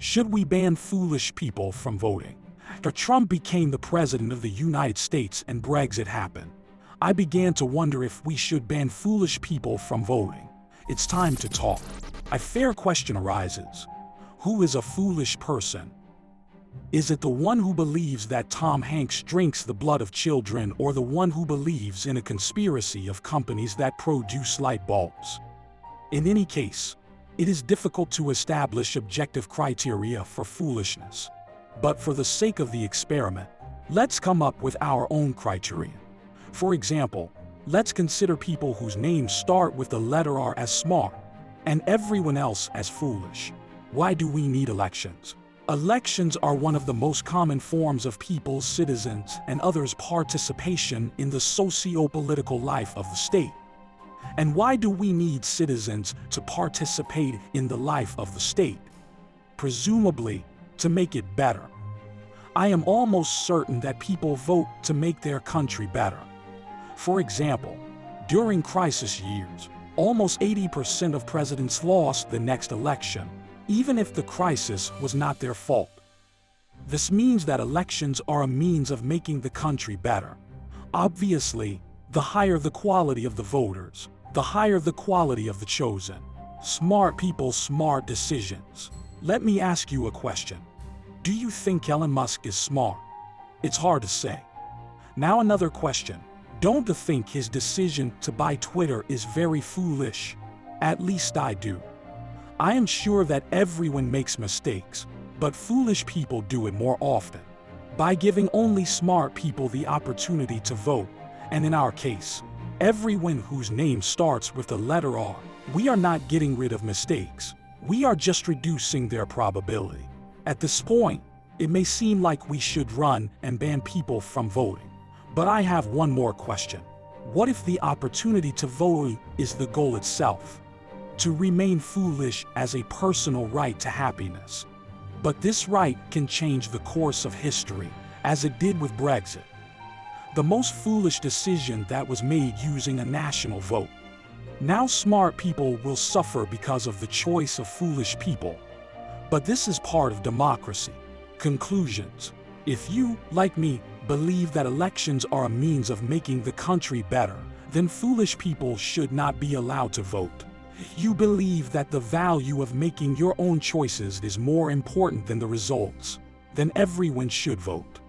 Should we ban foolish people from voting? After Trump became the president of the United States and Brexit happened, I began to wonder if we should ban foolish people from voting. It's time to talk. A fair question arises. Who is a foolish person? Is it the one who believes that Tom Hanks drinks the blood of children, or the one who believes in a conspiracy of companies that produce light bulbs? In any case, it is difficult to establish objective criteria for foolishness. But for the sake of the experiment, let's come up with our own criterion. For example, let's consider people whose names start with the letter R as smart, and everyone else as foolish. Why do we need elections? Elections are one of the most common forms of people's, citizens, and others' participation in the socio-political life of the state. And why do we need citizens to participate in the life of the state? Presumably, to make it better. I am almost certain that people vote to make their country better. For example, during crisis years, almost 80% of presidents lost the next election, even if the crisis was not their fault. This means that elections are a means of making the country better. Obviously, the higher the quality of the voters, the higher the quality of the chosen. Smart people, smart decisions. Let me ask you a question. Do you think Elon Musk is smart? It's hard to say. Now another question. Don't you think his decision to buy Twitter is very foolish? At least I do. I am sure that everyone makes mistakes, but foolish people do it more often. By giving only smart people the opportunity to vote, and in our case, everyone whose name starts with the letter R, we are not getting rid of mistakes. We are just reducing their probability. At this point, it may seem like we should run and ban people from voting. But I have one more question. What if the opportunity to vote is the goal itself? To remain foolish as a personal right to happiness. But this right can change the course of history, as it did with Brexit. The most foolish decision that was made using a national vote. Now smart people will suffer because of the choice of foolish people. But this is part of democracy. Conclusions. If you, like me, believe that elections are a means of making the country better, then foolish people should not be allowed to vote. You believe that the value of making your own choices is more important than the results, then everyone should vote.